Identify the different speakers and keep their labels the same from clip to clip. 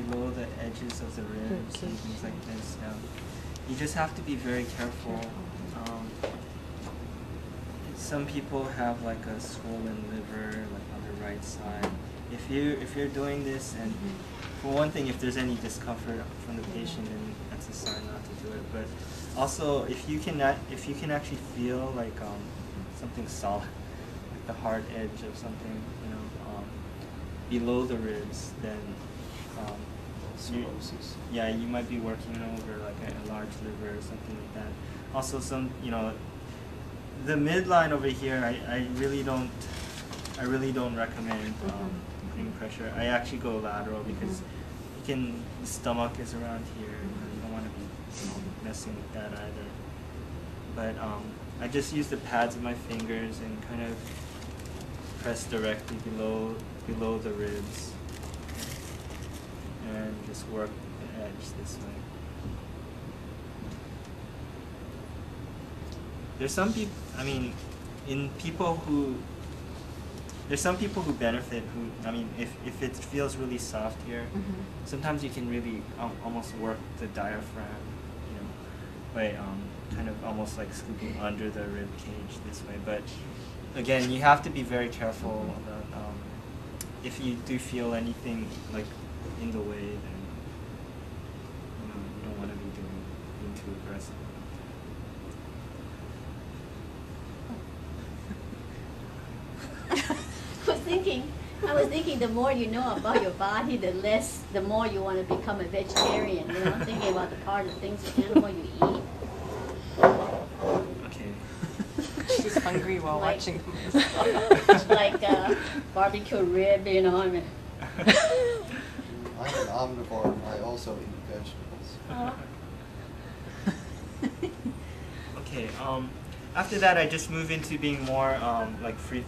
Speaker 1: below the edges of the ribs and things like this. You just have to be very careful. Some people have like a swollen liver, like on the right side. If you're doing this, and for one thing, if there's any discomfort from the patient, then that's a sign not to do it. But also, if you can actually feel like something solid, like the hard edge of something, below the ribs, then you might be working over like a large liver or something like that. Also, the midline over here, I really don't recommend putting pressure. I actually go lateral because the stomach is around here. You don't want to be messing with that either. But I just use the pads of my fingers and kind of press directly below the ribs, and just work the edge this way. There's some people, there's some people who benefit if it feels really soft here, sometimes you can really almost work the diaphragm, by kind of almost like scooping under the rib cage this way. But again, you have to be very careful about if you do feel anything like in the way, then you don't want to be being too aggressive.
Speaker 2: I was thinking the more you know about your body, the more you want to become a vegetarian. Thinking about the part of things, the animal you eat.
Speaker 1: Okay.
Speaker 3: She's hungry while watching this.
Speaker 2: Like barbecue rib,
Speaker 4: I'm an omnivore. I also eat vegetables.
Speaker 1: Okay. After that, I just move into being more like free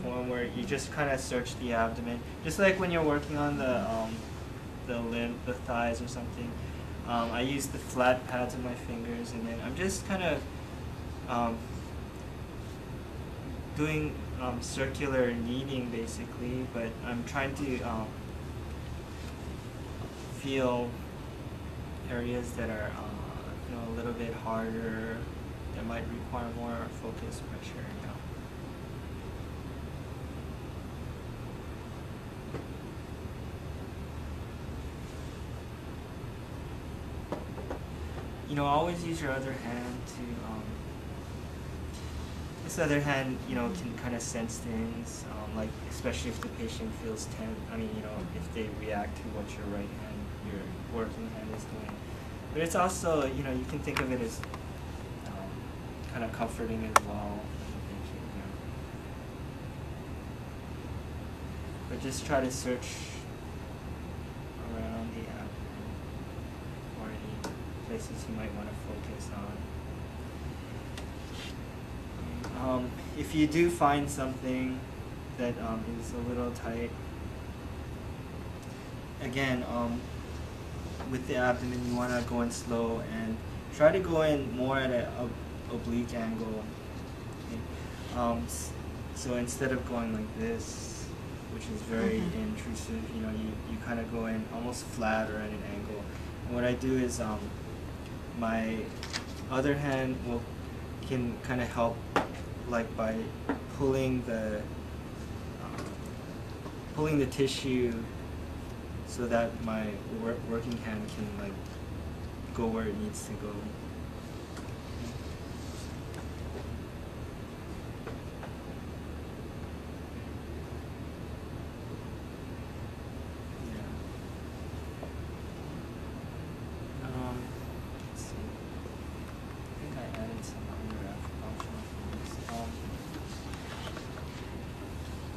Speaker 1: form, where you just kind of search the abdomen, just like when you're working on the thighs or something. I use the flat pads of my fingers, and then I'm just kind of doing circular kneading basically, but I'm trying to feel areas that are a little bit harder, that might require more focused pressure. Always use your other hand to, this other hand, can kind of sense things, like especially if the patient feels tense, if they react to what your working hand is doing. But it's also, you can think of it as kind of comforting as well. But just try to search around the abdomen or any places you might want to focus on. If you do find something that is a little tight, again, with the abdomen, you want to go in slow and try to go in more at an oblique angle. Okay? So instead of going like this, which is very intrusive, you kind of go in almost flat or at an angle. And what I do is my other hand can kind of help, like by pulling the tissue so that my working hand can like go where it needs to go.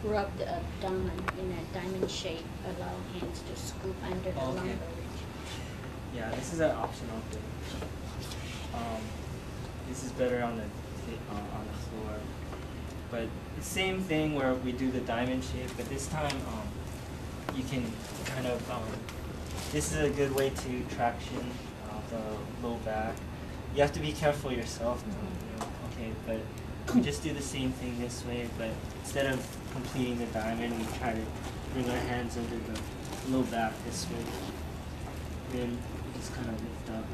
Speaker 2: Rub the abdomen in a diamond shape. Allow hands to scoop under the lumbar ridge.
Speaker 1: Yeah, this is an optional thing. This is better on the floor. But the same thing where we do the diamond shape, but this time you can kind of this is a good way to traction the low back. You have to be careful yourself, okay, but we just do the same thing this way, but instead of completing the diamond, we try to bring our hands under the low back this way. then you just kind of lift up.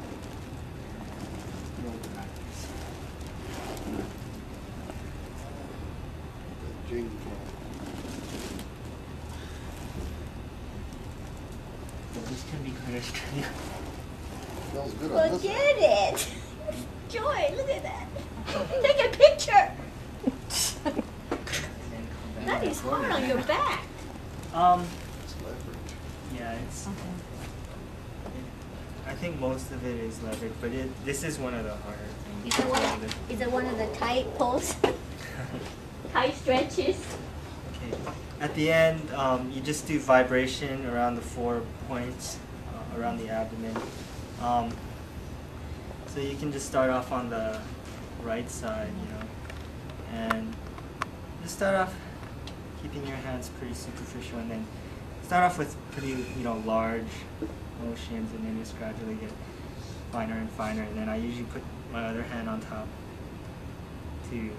Speaker 1: Roll back.
Speaker 4: The Jing flow.
Speaker 1: But this can be kind of strange.
Speaker 4: Feels good on this.
Speaker 2: Forget it. Joy, look at that. Take a picture. That is hard on your back.
Speaker 4: It's leverage.
Speaker 1: Yeah, it's. I think most of it is leverage, but this is one of the harder things.
Speaker 2: Is it one of the tight pulls? Tight stretches?
Speaker 1: Okay. At the end, you just do vibration around the 4 points around the abdomen. So you can just start off on the right side, and just start off keeping your hands pretty superficial, and then start off with pretty, large motions, and then just gradually get finer and finer. And then I usually put my other hand on top to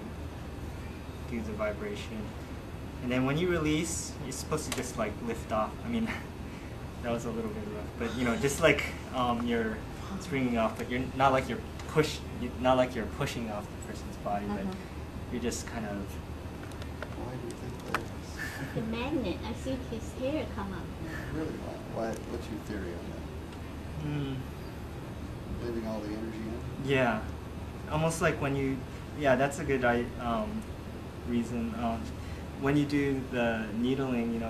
Speaker 1: do the vibration. And then when you release, you're supposed to just like lift off. I mean, that was a little bit rough, but just like you're springing off, but you're not like you're pushing off the person's body, but you're just kind of.
Speaker 4: Why do you think that is?
Speaker 2: The magnet. I see his hair come up.
Speaker 4: Really? Why? What's your theory on that? Leaving all the energy in?
Speaker 1: Yeah, almost like when you. Yeah, that's a good reason. When you do the needling,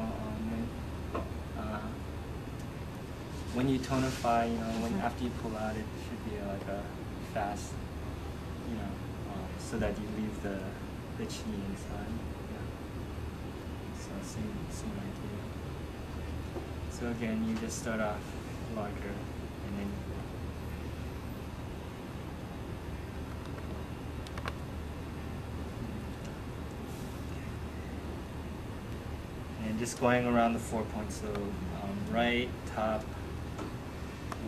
Speaker 1: when you tonify, when after you pull out, it should be like a fast, so that you leave the chi inside. Yeah. So same idea. So again, you just start off larger, and then. And just going around the 4 points, so right, top,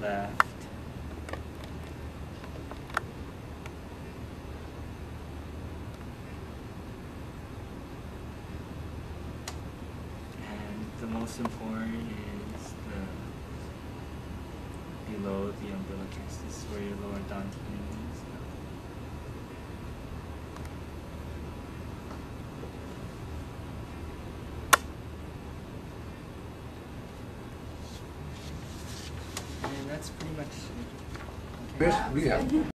Speaker 1: left, and the most important is below the umbilicus. This is where your lower dantian is. And that's pretty much it. Okay.
Speaker 5: Best we have.